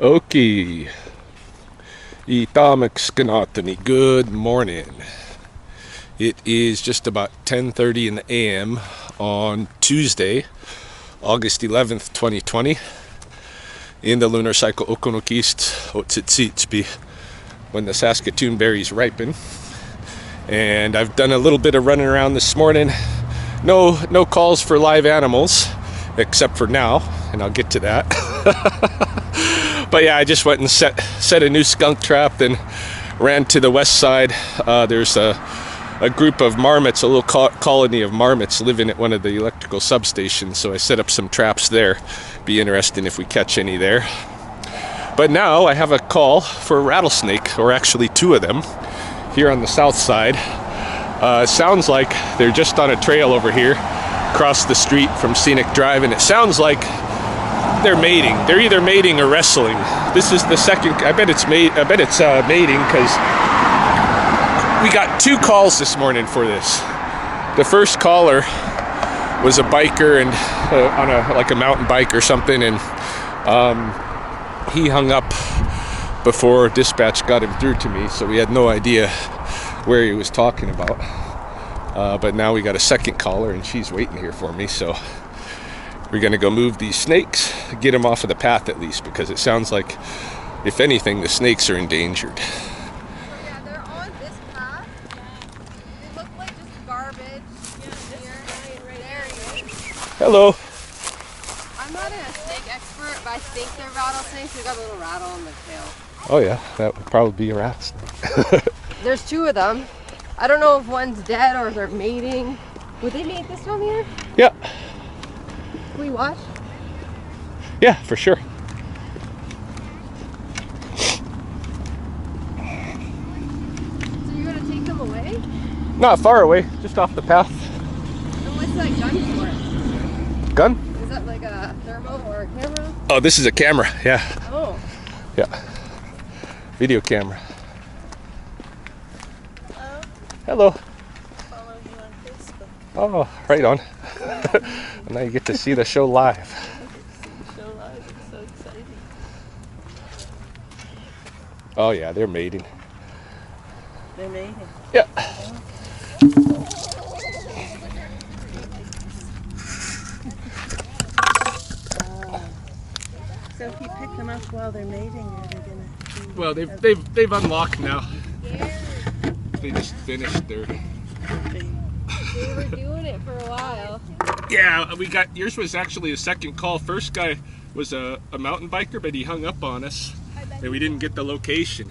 Okay. Itamakskanaatani. Good morning. It is just about 10:30 in the AM on Tuesday, August 11th, 2020, in the lunar cycle Okonokist Otsitsitspi, when the Saskatoon berries ripen. And I've done a little bit of running around this morning. No calls for live animals, except for now, and I'll get to that. But yeah, I just went and set a new skunk trap, then ran to the west side. There's a group of marmots, a little colony of marmots living at one of the electrical substations, so I set up some traps there. Be interesting if we catch any there. But now I have a call for a rattlesnake, or actually two of them, here on the south side. Sounds like they're just on a trail over here, across the street from Scenic Drive, and it sounds like they're mating. They're either mating or wrestling. This is the second. I bet it's mating because we got two calls this morning for this. The first caller was a biker and on a mountain bike or something, and he hung up before dispatch got him through to me, so we had no idea where he was talking about. But now we got a second caller, and she's waiting here for me, so we're gonna go move these snakes, get them off of the path at least, because it sounds like, if anything, the snakes are endangered. Yeah, they're on this path. They look like just garbage. There he is. Hello. I'm not a snake expert, but I think they're rattlesnakes. They got a little rattle on the tail. Oh yeah, that would probably be a rattlesnake. There's two of them. I don't know if one's dead or if they're mating. Would they mate this one here? Yeah. Can we watch? Yeah, for sure. So you're gonna take them away? Not far away, just off the path. And what's that gun for? Gun? Is that like a thermo or a camera? Oh, this is a camera, yeah. Oh. Yeah. Video camera. Hello. Follow you on Facebook. Oh, right on. Now you get to see the show live. The show live. It's so exciting. Oh yeah, they're mating. They're mating. Yeah. So if you pick them up while they're mating, are they gonna? Well, they've unlocked now. They just finished their. They were doing it for a while. Yeah, we got yours was actually a second call. First guy was a mountain biker, but he hung up on us, and we didn't get the location.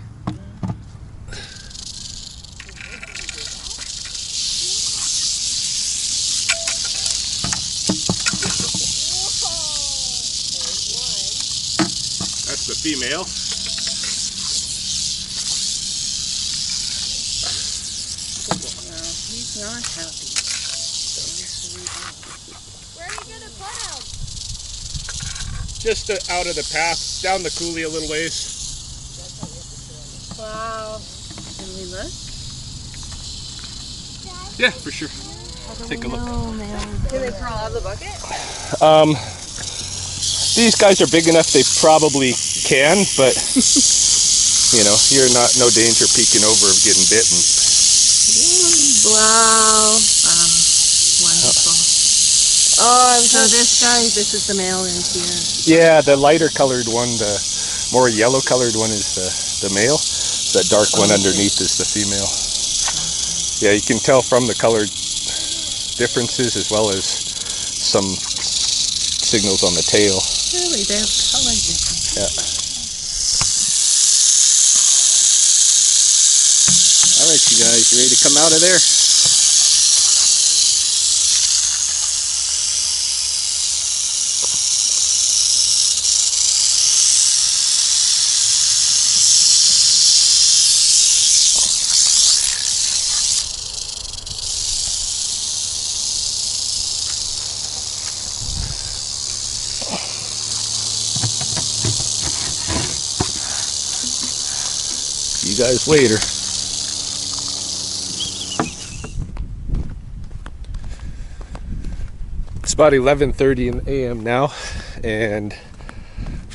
That's the female. He's not happy. Where are you gonna put them? Just out of the path, down the coulee a little ways. Wow. Can we look? Yeah, for sure. Take a look. Can they crawl out of the bucket? These guys are big enough they probably can, but you know, you're no danger peeking over of getting bitten. Wow. Wonderful. Oh, So this is the male in here. Yeah, the lighter colored one, the more yellow colored one is the male. That dark one underneath is the female. Yeah, you can tell from the colored differences as well as some signals on the tail. Really, they have color difference. Yeah. All right, you guys, you ready to come out of there? You guys later. It's about 11:30 in the AM now, and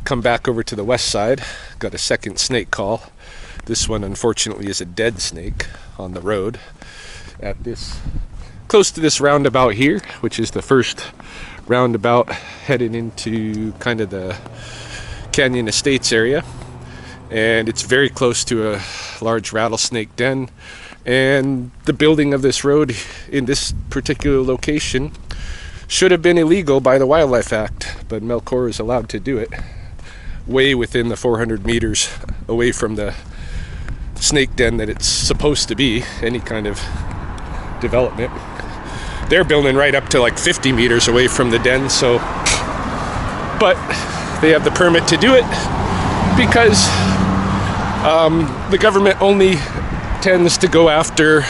come back over to the west side. Got a second snake call. This one, unfortunately, is a dead snake on the road at this, close to this roundabout here, which is the first roundabout headed into kind of the Canyon Estates area. And it's very close to a large rattlesnake den. And the building of this road in this particular location should have been illegal by the Wildlife Act, but Melcor is allowed to do it way within the 400 meters away from the snake den that it's supposed to be, any kind of development. They're building right up to like 50 meters away from the den, so, but they have the permit to do it because the government only tends to go after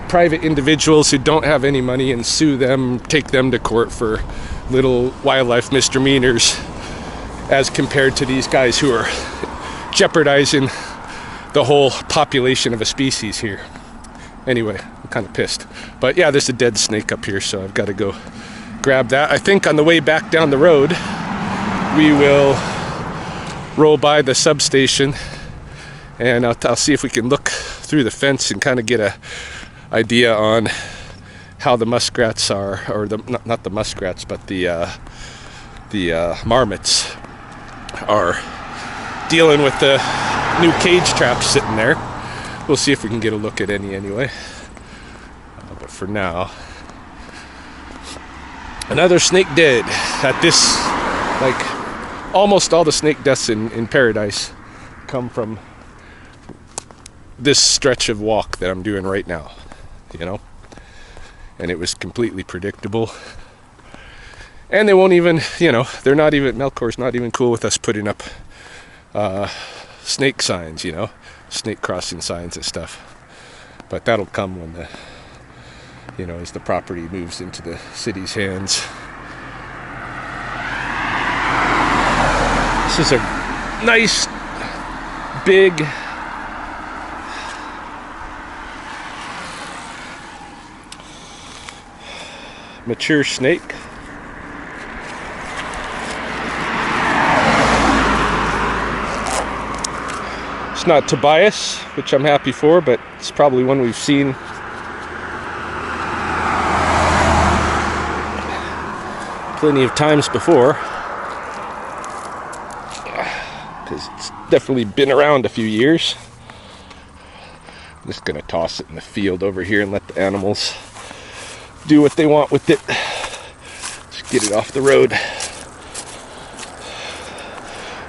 private individuals who don't have any money and sue them, take them to court for little wildlife misdemeanors, as compared to these guys who are jeopardizing the whole population of a species here. Anyway, I'm kind of pissed. But yeah, there's a dead snake up here, so I've got to go grab that. I think on the way back down the road, we will roll by the substation, and I'll see if we can look through the fence and kind of get a idea on how the muskrats are, or not the muskrats, but the marmots are dealing with the new cage traps sitting there. We'll see if we can get a look at any anyway. But for now, another snake dead at this, like almost all the snake deaths in Paradise come from this stretch of walk that I'm doing right now, you know? And it was completely predictable. And they won't even, you know, they're not even, Melcor's not even cool with us putting up snake signs, you know, snake crossing signs and stuff. But that'll come when the, you know, as the property moves into the city's hands. This is a nice, big, mature snake. It's not Tobias, which I'm happy for, but it's probably one we've seen plenty of times before, because it's definitely been around a few years. I'm just gonna toss it in the field over here and let the animals do what they want with it. Just get it off the road.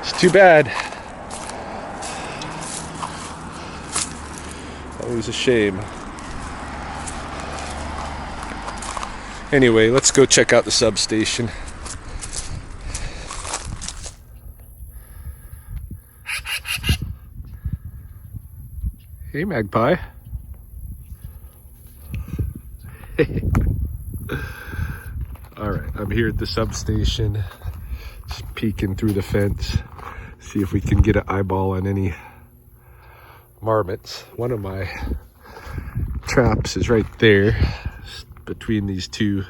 It's too bad. Always a shame. Anyway, let's go check out the substation. Hey, Magpie. Alright, I'm here at the substation, just peeking through the fence, see if we can get an eyeball on any marmots. One of my traps is right there between these two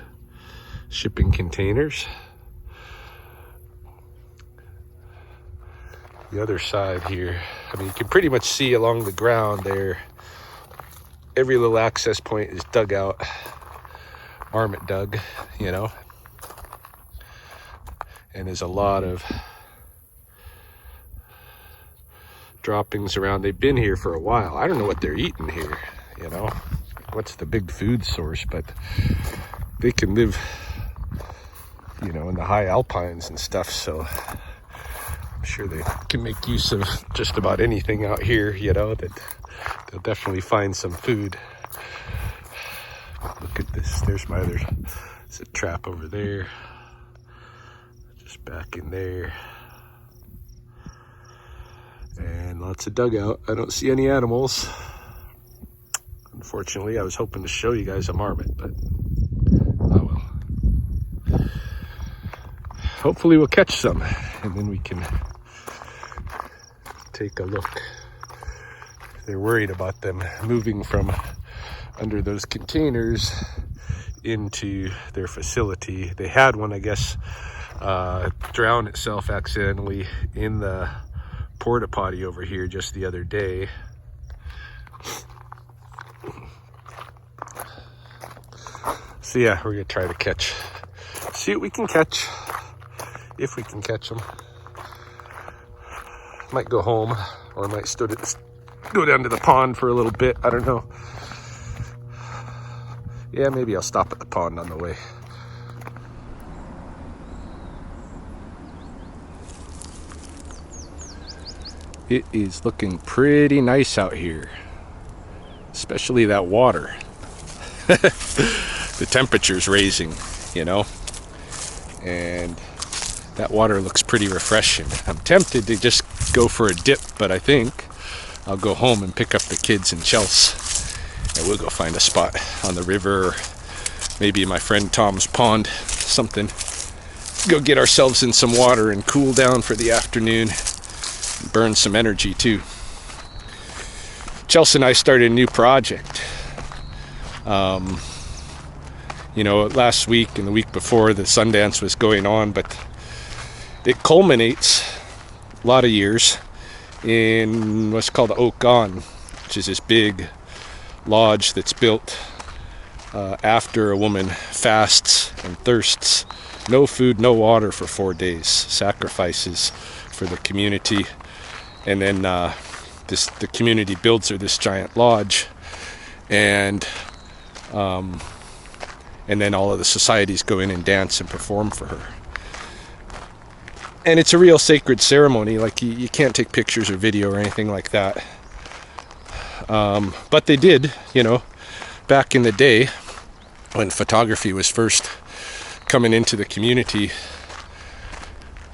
shipping containers. The other side here, I mean, you can pretty much see along the ground there, every little access point is dug out, marmot dug, you know, and there's a lot of droppings around. They've been here for a while. I don't know what they're eating here, you know, what's the big food source, but they can live, you know, in the high alpines and stuff, so I'm sure they can make use of just about anything out here, you know, that they'll definitely find some food. Look at this, there's my other, there's a trap over there, just back in there, and lots of dugout. I don't see any animals. Unfortunately, I was hoping to show you guys a marmot, but oh well. Hopefully we'll catch some, and then we can take a look. They're worried about them moving from under those containers into their facility. They had one, I guess, drowned itself accidentally in the porta potty over here just the other day. So yeah, we're gonna try to see what we can catch, if we can catch them. Might go home, or might go down to the pond for a little bit. I don't know. Yeah, maybe I'll stop at the pond on the way. It is looking pretty nice out here, especially that water. The temperature's raising, you know, and that water looks pretty refreshing. I'm tempted to just go for a dip, but I think I'll go home and pick up the kids in Chelsea, and we'll go find a spot on the river, or maybe my friend Tom's pond, something. Go get ourselves in some water and cool down for the afternoon, burn some energy too. Chelsea and I started a new project. You know, last week and the week before, the Sundance was going on, but it culminates a lot of years in what's called the Oak On, which is this big lodge that's built after a woman fasts and thirsts. No food, no water for 4 days, sacrifices for the community, and then the community builds her this giant lodge, and then all of the societies go in and dance and perform for her. And it's a real sacred ceremony. Like, you can't take pictures or video or anything like that. But they did, you know, back in the day when photography was first coming into the community.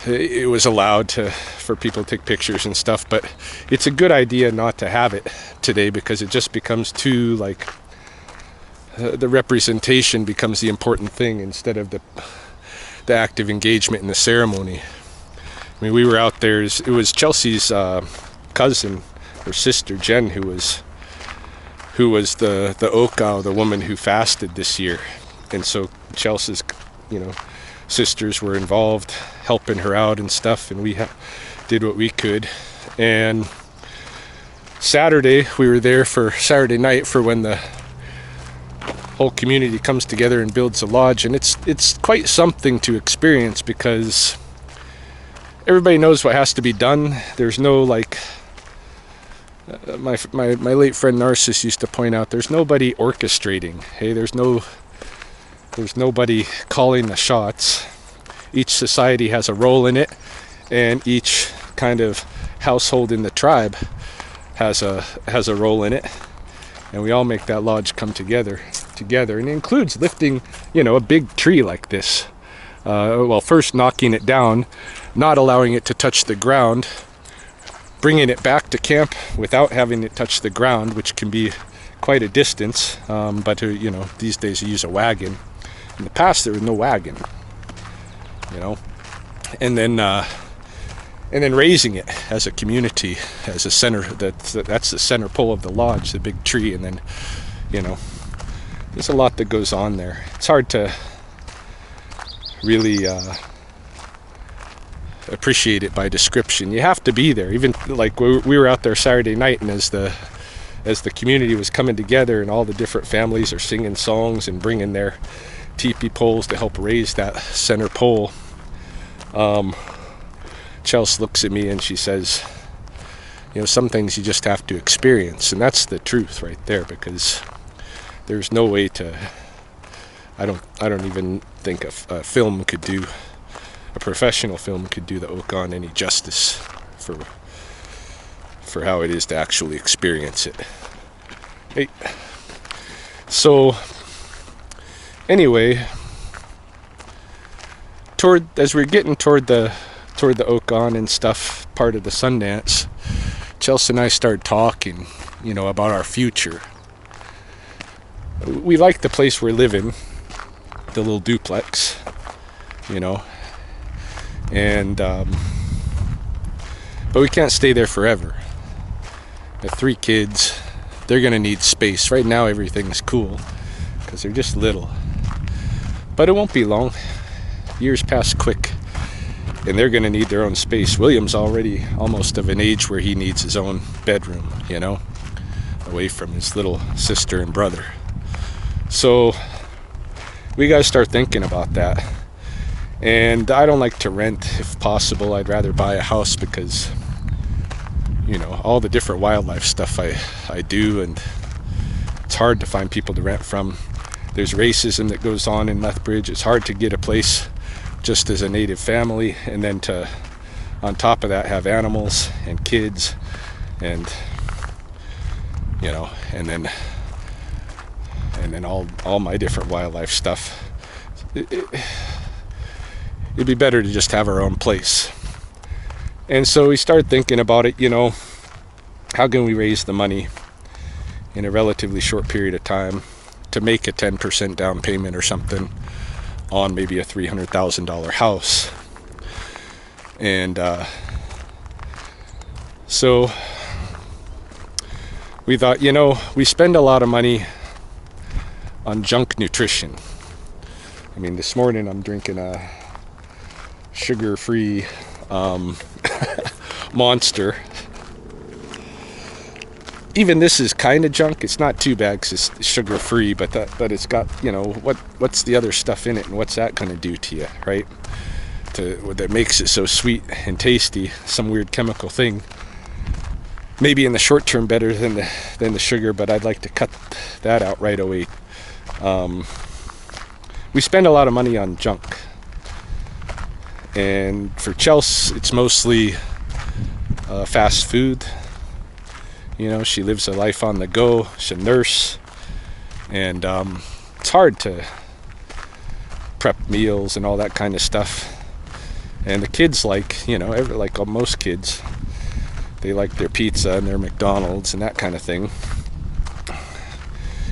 It was allowed for people to take pictures and stuff, but it's a good idea not to have it today, because it just becomes too, like, the representation becomes the important thing instead of the active engagement in the ceremony. I mean, we were out there. It was Chelsea's cousin, her sister Jen, who was the Okao, the woman who fasted this year, and so Chelsea's, you know, sisters were involved, helping her out and stuff, and we did what we could. And Saturday, we were there for Saturday night for when the whole community comes together and builds a lodge, and it's quite something to experience, because everybody knows what has to be done. There's no, like, my late friend Narcissus used to point out, there's nobody orchestrating. Hey, there's nobody calling the shots. Each society has a role in it, and each kind of household in the tribe has a role in it, and we all make that lodge come together, and it includes lifting, you know, a big tree like this. Well, first knocking it down, not allowing it to touch the ground, bringing it back to camp without having it touch the ground, which can be quite a distance, but you know, these days you use a wagon. In the past there was no wagon, you know, and then raising it as a community, as a center. That's the center pole of the lodge, the big tree, and then, you know, there's a lot that goes on there. It's hard to really appreciate it by description. You have to be there. Even like we were out there Saturday night, and as the community was coming together and all the different families are singing songs and bringing their teepee poles to help raise that center pole, Chelsea looks at me and she says, you know, some things you just have to experience, and that's the truth right there, because there's no way to, I don't even think a film could do, a professional film could do the Okan any justice for how it is to actually experience it. Hey. So anyway, as we're getting toward the Okan and stuff, part of the Sundance, Chelsea and I started talking, you know, about our future. We like the place we're living, the little duplex, you know, and but we can't stay there forever. The 3 kids, they're gonna need space. Right now everything's cool because they're just little, but it won't be long. Years pass quick and they're going to need their own space. William's already almost of an age where he needs his own bedroom, you know, away from his little sister and brother. So we got to start thinking about that. And I don't like to rent if possible. I'd rather buy a house because, you know, all the different wildlife stuff I do, and it's hard to find people to rent from. There's racism that goes on in Lethbridge. It's hard to get a place just as a native family, and then to, on top of that, have animals and kids, and, you know, and then all my different wildlife stuff. It'd be better to just have our own place. And so we started thinking about it, you know, how can we raise the money in a relatively short period of time to make a 10% down payment or something on maybe a $300,000 house. And so we thought, you know, we spend a lot of money on junk nutrition. I mean, this morning I'm drinking a sugar-free Monster. Even this is kind of junk. It's not too bad because it's sugar-free, but it's got, you know, what's the other stuff in it, and what's that going to do to you, right? That makes it so sweet and tasty. Some weird chemical thing. Maybe in the short term better than the sugar, but I'd like to cut that out right away. We spend a lot of money on junk, and for Chelsea, it's mostly fast food. You know, she lives a life on the go. She's a nurse, and it's hard to prep meals and all that kind of stuff. And the kids, like, you know, like most kids, they like their pizza and their McDonald's and that kind of thing.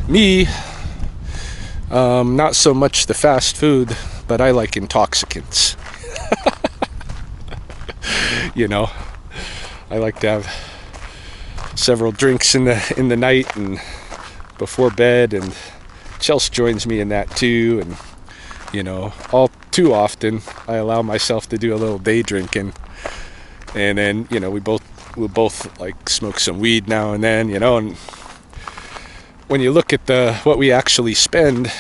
Me, not so much the fast food, but I like intoxicants. You know, I like to have several drinks in the night and before bed, and Chelsea joins me in that too. And, you know, all too often I allow myself to do a little day drinking, and then, you know, we'll both like smoke some weed now and then, you know. And when you look at what we actually spend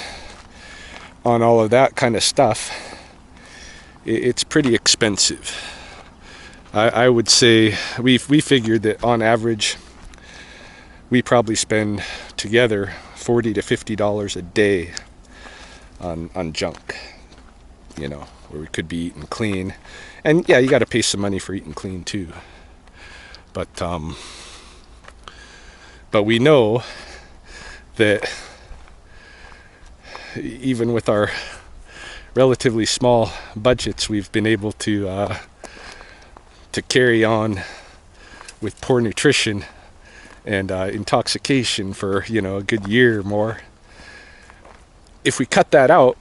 on all of that kind of stuff, it's pretty expensive. I would say we figured that on average we probably spend together $40 to $50 a day on junk, you know, where we could be eating clean. And yeah, you got to pay some money for eating clean too. But we know that even with our relatively small budgets, we've been able to carry on with poor nutrition and intoxication for, you know, a good year or more. If we cut that out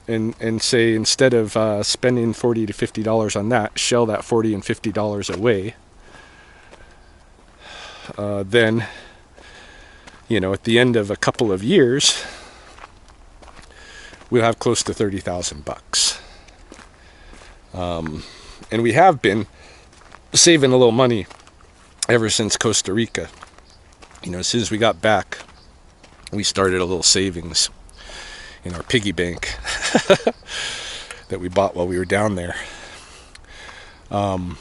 and say, instead of spending $40 to $50 on that, shell that $40 and $50 away, then, you know, at the end of a couple of years, we'll have close to $30,000. And we have been saving a little money ever since Costa Rica. You know, as soon as we got back, we started a little savings in our piggy bank that we bought while we were down there. I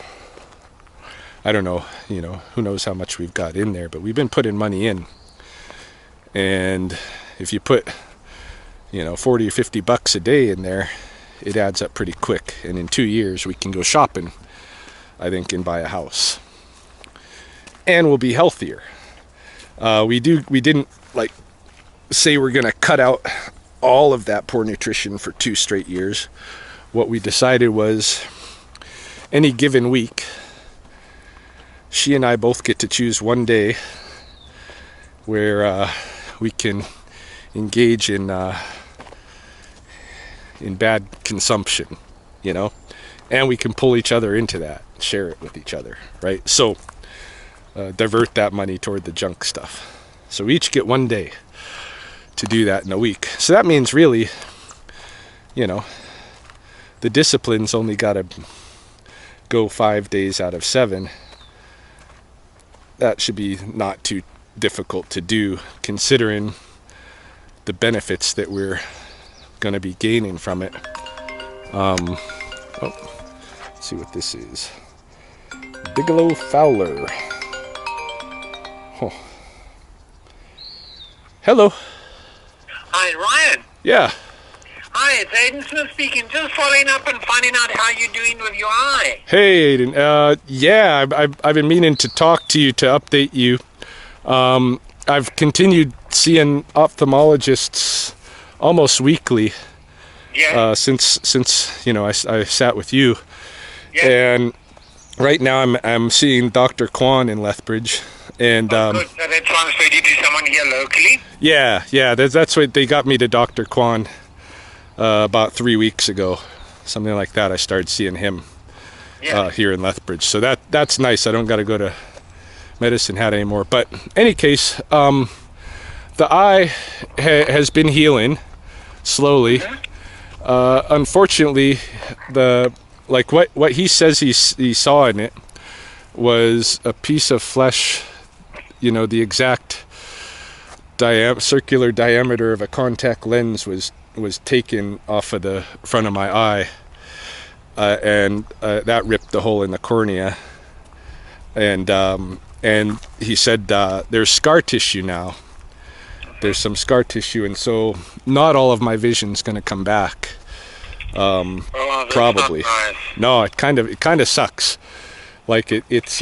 don't know, you know, who knows how much we've got in there, but we've been putting money in. And if you put, you know, 40 or 50 bucks a day in there, it adds up pretty quick. And in 2 years, we can go shopping, I think, and buy a house. And we'll be healthier. We didn't like say we're going to cut out all of that poor nutrition for 2 straight years. What we decided was, any given week, she and I both get to choose one day where we can engage in bad consumption, you know, and we can pull each other into that, share it with each other, right? So divert that money toward the junk stuff. So we each get one day to do that in a week. So that means, really, you know, the discipline's only got to go 5 days out of 7, that should be not too difficult to do, considering the benefits that we're going to be gaining from it. Let's see what this is. Bigelow Fowler. Oh. Hello. Hi, Ryan. Yeah. Hi, it's Aiden Smith speaking. Just following up and finding out how you're doing with your eye. Hey, Aiden. Yeah, I've been meaning to talk to you to update you. I've continued seeing ophthalmologists almost weekly. Yeah. Since I sat with you. Yeah. And right now I'm seeing Dr. Kwan in Lethbridge. And Good. So they transferred you to someone here locally? yeah, that's what they got me to Dr. Kwan about 3 weeks ago, something like that. I started seeing him here in Lethbridge, so that's nice. I don't got to go to Medicine Hat anymore. But any case, the eye has been healing slowly. Unfortunately, what he says he saw in it was a piece of flesh, the exact circular diameter of a contact lens was taken off of the front of my eye, and that ripped a hole in the cornea, and he said there's scar tissue now. There's some scar tissue, and so not all of my vision's going to come back. Probably. Nice. No, it kind of sucks. Like it's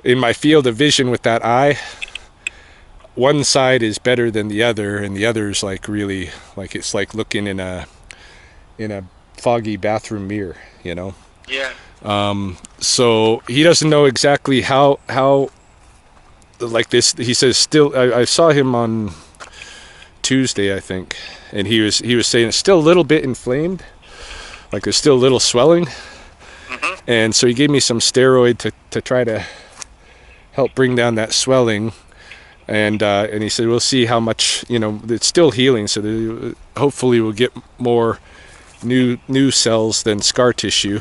in my field of vision with that eye, one side is better than the other, and the other's like really, like it's like looking in a foggy bathroom mirror, Yeah. So he doesn't know exactly how like this. He says still. I saw him on Tuesday, I think, and he was saying it's still a little bit inflamed, like there's still a little swelling. And so he gave me some steroid to try to help bring down that swelling, and he said we'll see how much, it's still healing, so hopefully we'll get more new cells than scar tissue.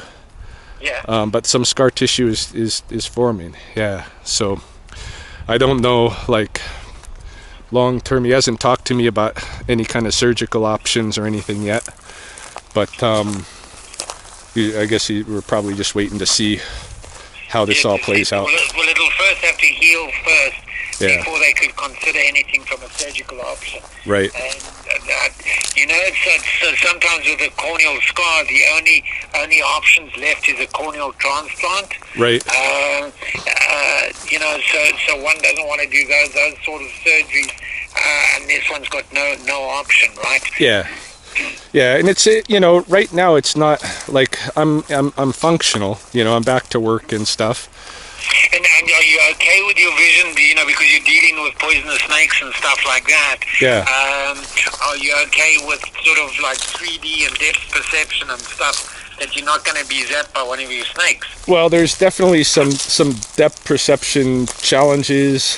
Yeah. But some scar tissue is forming. Yeah. So I don't know, like long term. He hasn't talked to me about any kind of surgical options or anything yet, but I guess we're probably just waiting to see how this all plays out. Well, it'll first have to heal first before they could consider anything from a surgical option. Right. And so sometimes with a corneal scar, the only options left is a corneal transplant. Right. So one doesn't want to do those sort of surgeries, and this one's got no option, right? Yeah. Yeah, and it's right now it's not like I'm functional. I'm back to work and stuff. And are you okay with your vision? Because you're dealing with poisonous snakes and stuff like that. Yeah. Are you okay with sort of like 3D and depth perception and stuff, that you're not going to be zapped by one of your snakes? Well, there's definitely some depth perception challenges,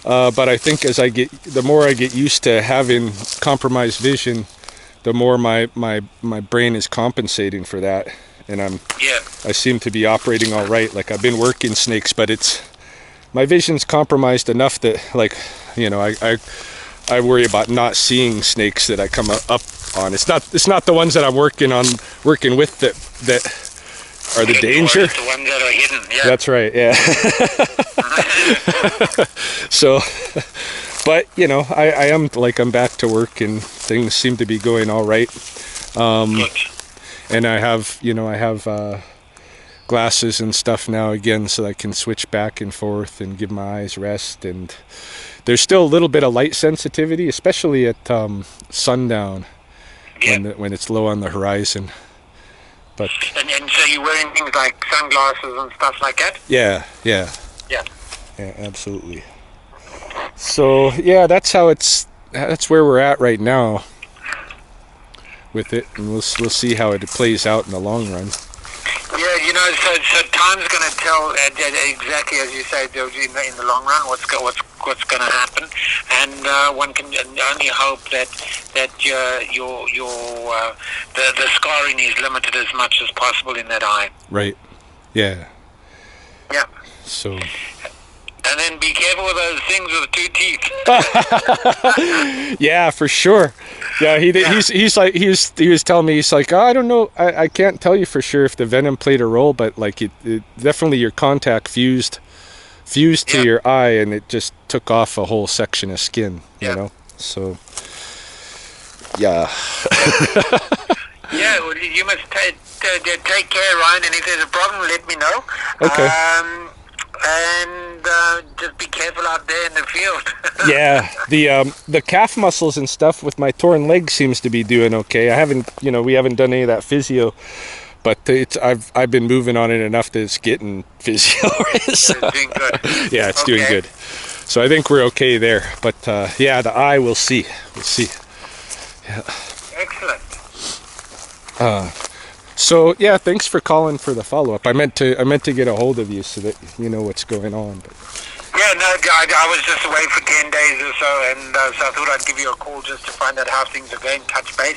but I think the more I get used to having compromised vision, the more my brain is compensating for that, and I seem to be operating all right. Like I've been working snakes, but my vision's compromised enough that I worry about not seeing snakes that I come up on. It's not the ones that I'm working with that are the danger. The ones that are hidden. Yeah. That's right. Yeah. So. But I am I'm back to work and things seem to be going all right. Good. And I have glasses and stuff now again, so I can switch back and forth and give my eyes rest. And there's still a little bit of light sensitivity, especially at sundown, when it's low on the horizon. But and so you're wearing things like sunglasses and stuff like that? Yeah, absolutely. So yeah, that's where we're at right now with it, and we'll see how it plays out in the long run. Yeah, you know, so time's going to tell exactly as you say, in the long run, what's going to happen, and one can only hope that the scarring is limited as much as possible in that eye. Right. Yeah. Yeah. So. And then be careful with those things with 2 teeth. Yeah, for sure. Yeah, he's like he was telling me, he's like, oh, I don't know, I can't tell you for sure if the venom played a role, but like it definitely your contact fused to your eye, and it just took off a whole section of skin, you know. So yeah. Yeah, well, you must take care, Ryan, and if there's a problem, let me know. Okay. And just be careful out there in the field. Yeah, the calf muscles and stuff with my torn leg seems to be doing okay. I haven't, we haven't done any of that physio, but I've been moving on it enough that it's getting physio. So. It's doing good. Yeah, it's doing good. So I think we're okay there. But yeah, the eye, we'll see. We'll see. Yeah. Excellent. So yeah, thanks for calling for the follow-up. I meant to get a hold of you so that you know what's going on. But. Yeah, no, I was just away for 10 days or so, and so I thought I'd give you a call just to find out how things are going, touch base,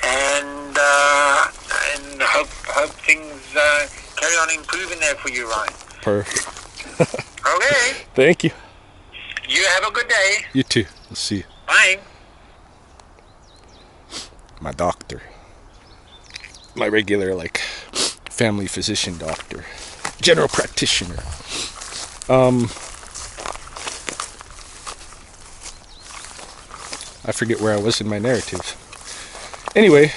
and hope things carry on improving there for you, Ryan. Perfect. Okay. Thank you. You have a good day. You too. We'll see you. Bye. My doctor. My regular, family physician doctor. General practitioner. I forget where I was in my narrative. Anyway,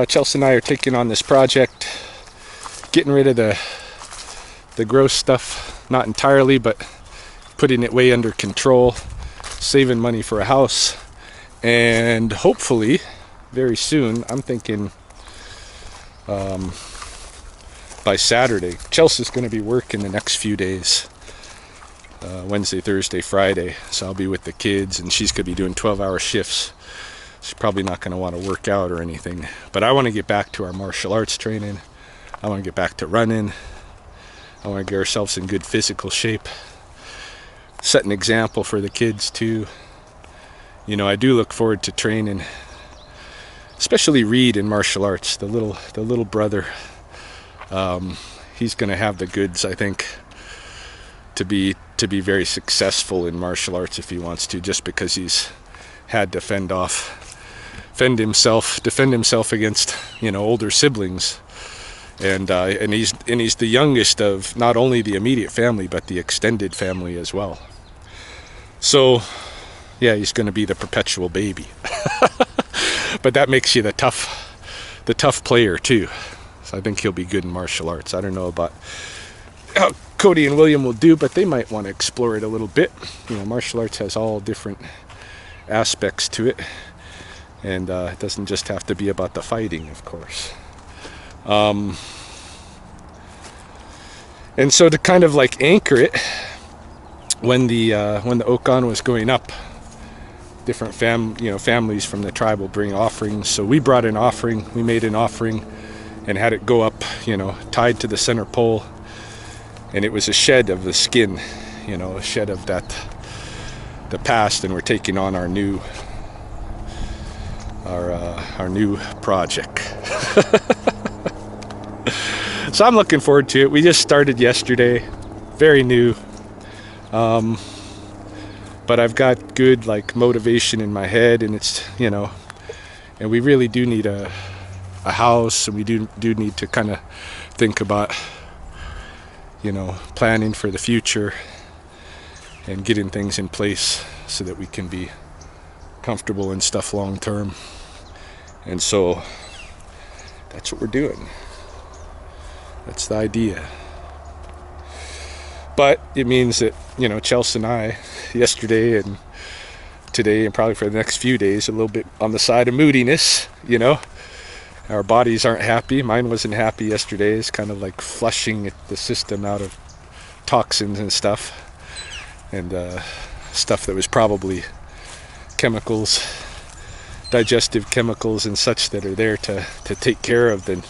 Chelsea and I are taking on this project, getting rid of the gross stuff, not entirely, but putting it way under control, saving money for a house, and hopefully very soon, I'm thinking by Saturday. Chelsea's going to be working the next few days, Wednesday, Thursday, Friday, so I'll be with the kids, and she's going to be doing 12-hour shifts. She's probably not going to want to work out or anything, but I want to get back to our martial arts training. I want to get back to running. I want to get ourselves in good physical shape, set an example for the kids too. I do look forward to training, especially Reed in martial arts, the little brother. He's going to have the goods, I think, to be very successful in martial arts if he wants to, just because he's had to defend himself against older siblings, and he's the youngest of not only the immediate family but the extended family as well. So yeah, he's going to be the perpetual baby. But that makes you the tough player too. So I think he'll be good in martial arts. I don't know about how Cody and William will do, but they might want to explore it a little bit. Martial arts has all different aspects to it, and it doesn't just have to be about the fighting, of course. And so to kind of anchor it, when the Okan was going up, different families from the tribe will bring offerings. So we brought an offering, we made an offering and had it go up, tied to the center pole, and it was a shed of the skin, a shed of the past, and we're taking on our new project. So I'm looking forward to it. We just started yesterday, very new. But I've got good motivation in my head, and it's and we really do need a house, and we do need to kind of think about planning for the future and getting things in place so that we can be comfortable and stuff long term. And so that's what we're doing. That's the idea. But it means that, Chelsea and I, yesterday and today and probably for the next few days, a little bit on the side of moodiness, Our bodies aren't happy. Mine wasn't happy yesterday. It's kind of flushing the system out of toxins and stuff. And stuff that was probably chemicals, digestive chemicals and such that are there to take care of the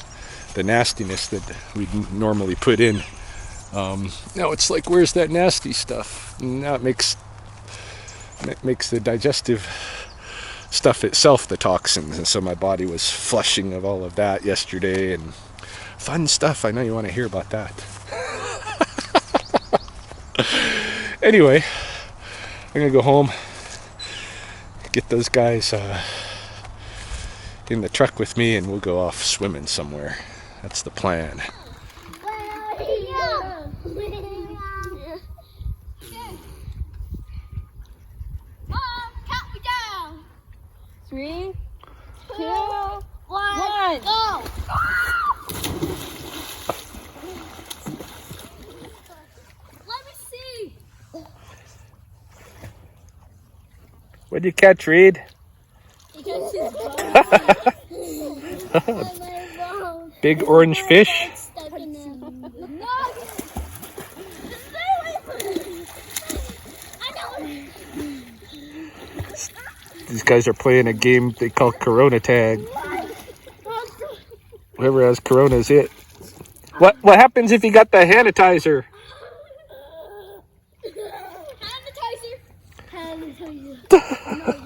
the nastiness that we normally put in. Now it's like, where's that nasty stuff? Now it makes the digestive stuff itself the toxins, and so my body was flushing of all of that yesterday, and fun stuff. I know you want to hear about that. Anyway, I'm gonna go home, get those guys in the truck with me, and we'll go off swimming somewhere. That's the plan. Count me down. 3, 2, 1, go. Let me see. What'd you catch, Reed? Because she's Big orange fish. stuck in him. No. These guys are playing a game they call Corona Tag. Whoever has Corona is it. What happens if you got the sanitizer? Sanitizer.